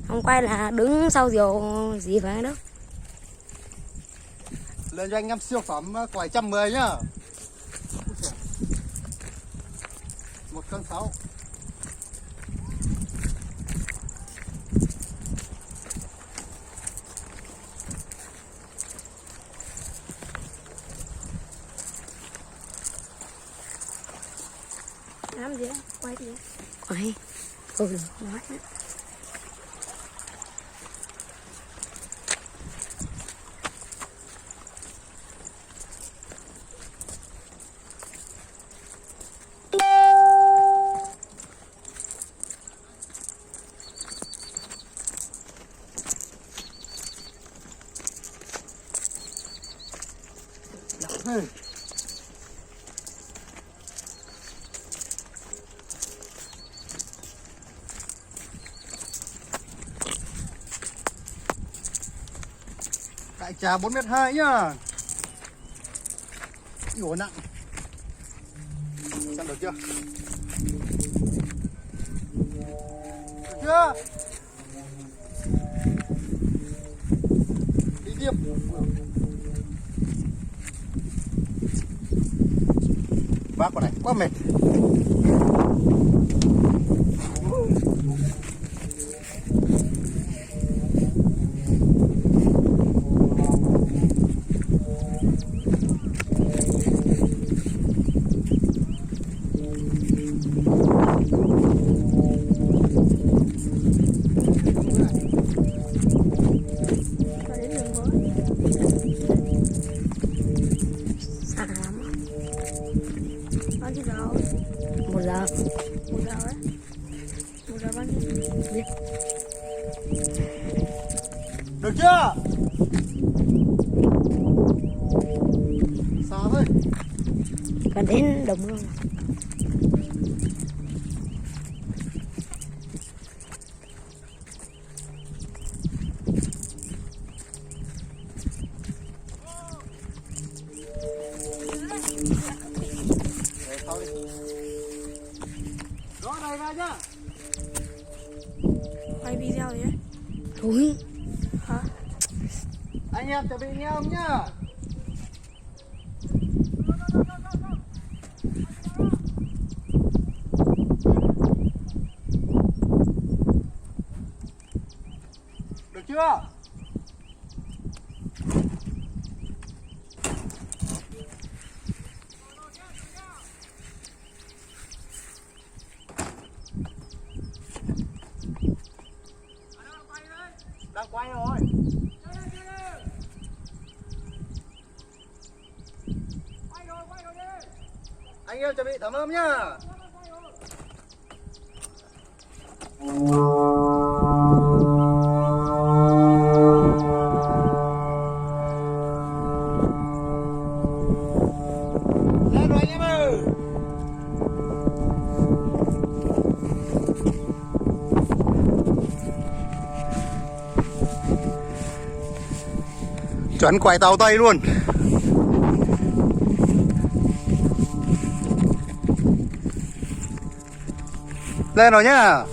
Không quay là đứng sau diều gì phải đâu. Lên cho anh em siêu phẩm quải 110 nhá. 1,6 cân. Làm gì đó? Quay đi. Quay. Nói nữa. Đại trà 4,2 m nhá. Ủa nặng. Xem được chưa? Được chưa? Đi tiếp. Vác vào này quá mệt. Một giờ ấy. 1 giờ bao nhiêu? Biết. Được chưa? Xa thôi. Gần đến đồng luôn. Đó đây ra nhá. Quay video gì đấy? Thôi. Hả? Anh em chuẩn bị nghe không nhá. Được chưa? Đang quay rồi. Anh em chuẩn bị thẩm âm nhá. Lên rồi anh em ơi. Chuẩn quải tàu Tây luôn. Lên rồi nhá.